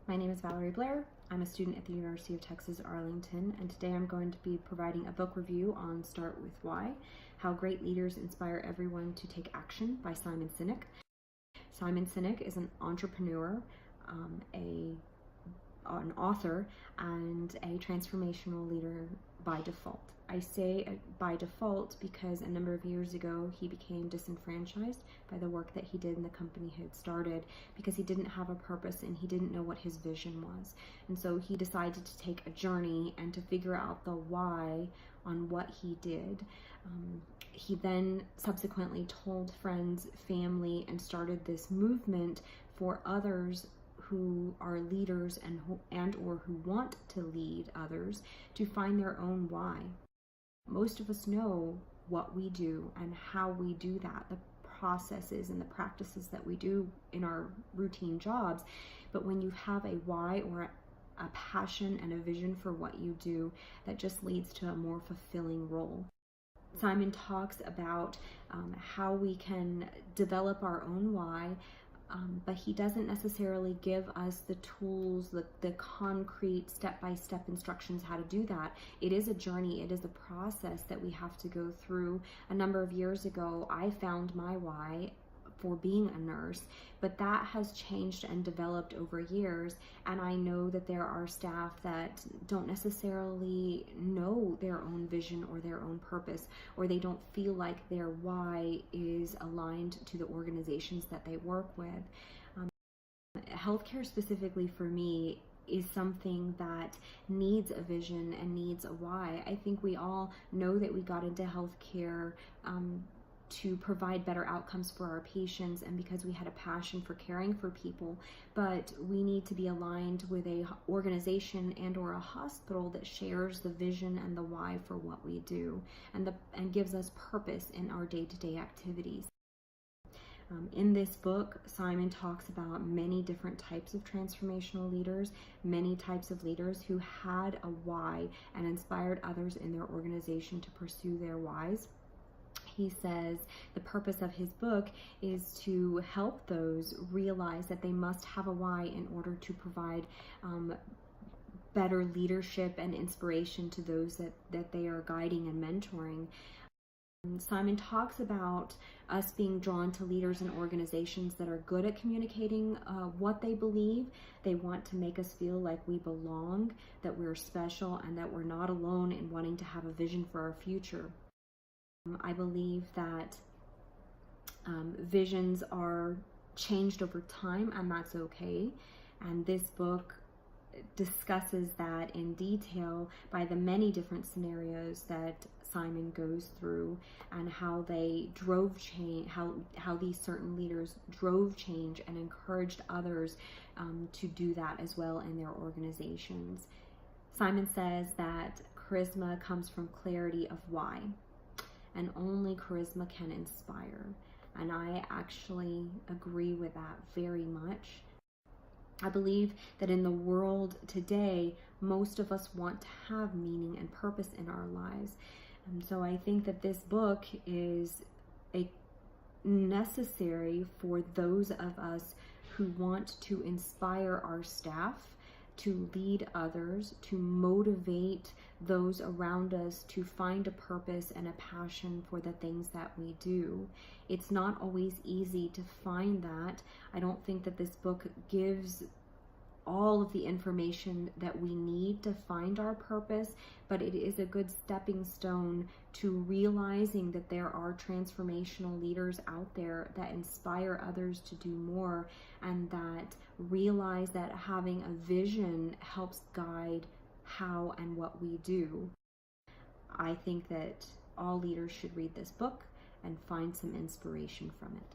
My name is Valerie Blair. I'm a student at the University of Texas Arlington, and today I'm going to be providing a book review on Start With Why: How Great Leaders Inspire Everyone to Take Action by Simon Sinek. Simon Sinek is an entrepreneur, an author, and a transformational leader by default. I say by default because a number of years ago he became disenfranchised by the work that he did in the company he had started because he didn't have a purpose and he didn't know what his vision was. And so he decided to take a journey and to figure out the why on what he did. He then subsequently told friends, family, and started this movement for others who are leaders and or who want to lead others to find their own why. Most of us know what we do and how we do that, the processes and the practices that we do in our routine jobs. But when you have a why or a passion and a vision for what you do, that just leads to a more fulfilling role. Simon talks about how we can develop our own why, but he doesn't necessarily give us the tools, the concrete step-by-step instructions how to do that. It is a journey, it is a process that we have to go through. A number of years ago, I found my why for being a nurse, but that has changed and developed over years, and I know that there are staff that don't necessarily know their own vision or their own purpose, or they don't feel like their why is aligned to the organizations that they work with. Healthcare specifically for me is something that needs a vision and needs a why. I think we all know that we got into healthcare to provide better outcomes for our patients and because we had a passion for caring for people, but we need to be aligned with a organization and or a hospital that shares the vision and the why for what we do and gives us purpose in our day-to-day activities. In this book, Simon talks about many different types of transformational leaders, many types of leaders who had a why and inspired others in their organization to pursue their whys. He says the purpose of his book is to help those realize that they must have a why in order to provide better leadership and inspiration to those that they are guiding and mentoring. Simon talks about us being drawn to leaders and organizations that are good at communicating what they believe. They want to make us feel like we belong, that we're special, and that we're not alone in wanting to have a vision for our future. I believe that visions are changed over time, and that's okay. And this book discusses that in detail by the many different scenarios that Simon goes through and how they drove change, how these certain leaders drove change and encouraged others to do that as well in their organizations. Simon says that charisma comes from clarity of why, and only charisma can inspire. And I actually agree with that very much. I believe that in the world today, most of us want to have meaning and purpose in our lives. And so I think that this book is necessary for those of us who want to inspire our staff, to lead others, to motivate those around us to find a purpose and a passion for the things that we do. It's not always easy to find that. I don't think that this book gives all of the information that we need to find our purpose, but it is a good stepping stone to realizing that there are transformational leaders out there that inspire others to do more, and that realize that having a vision helps guide how and what we do. I think that all leaders should read this book and find some inspiration from it.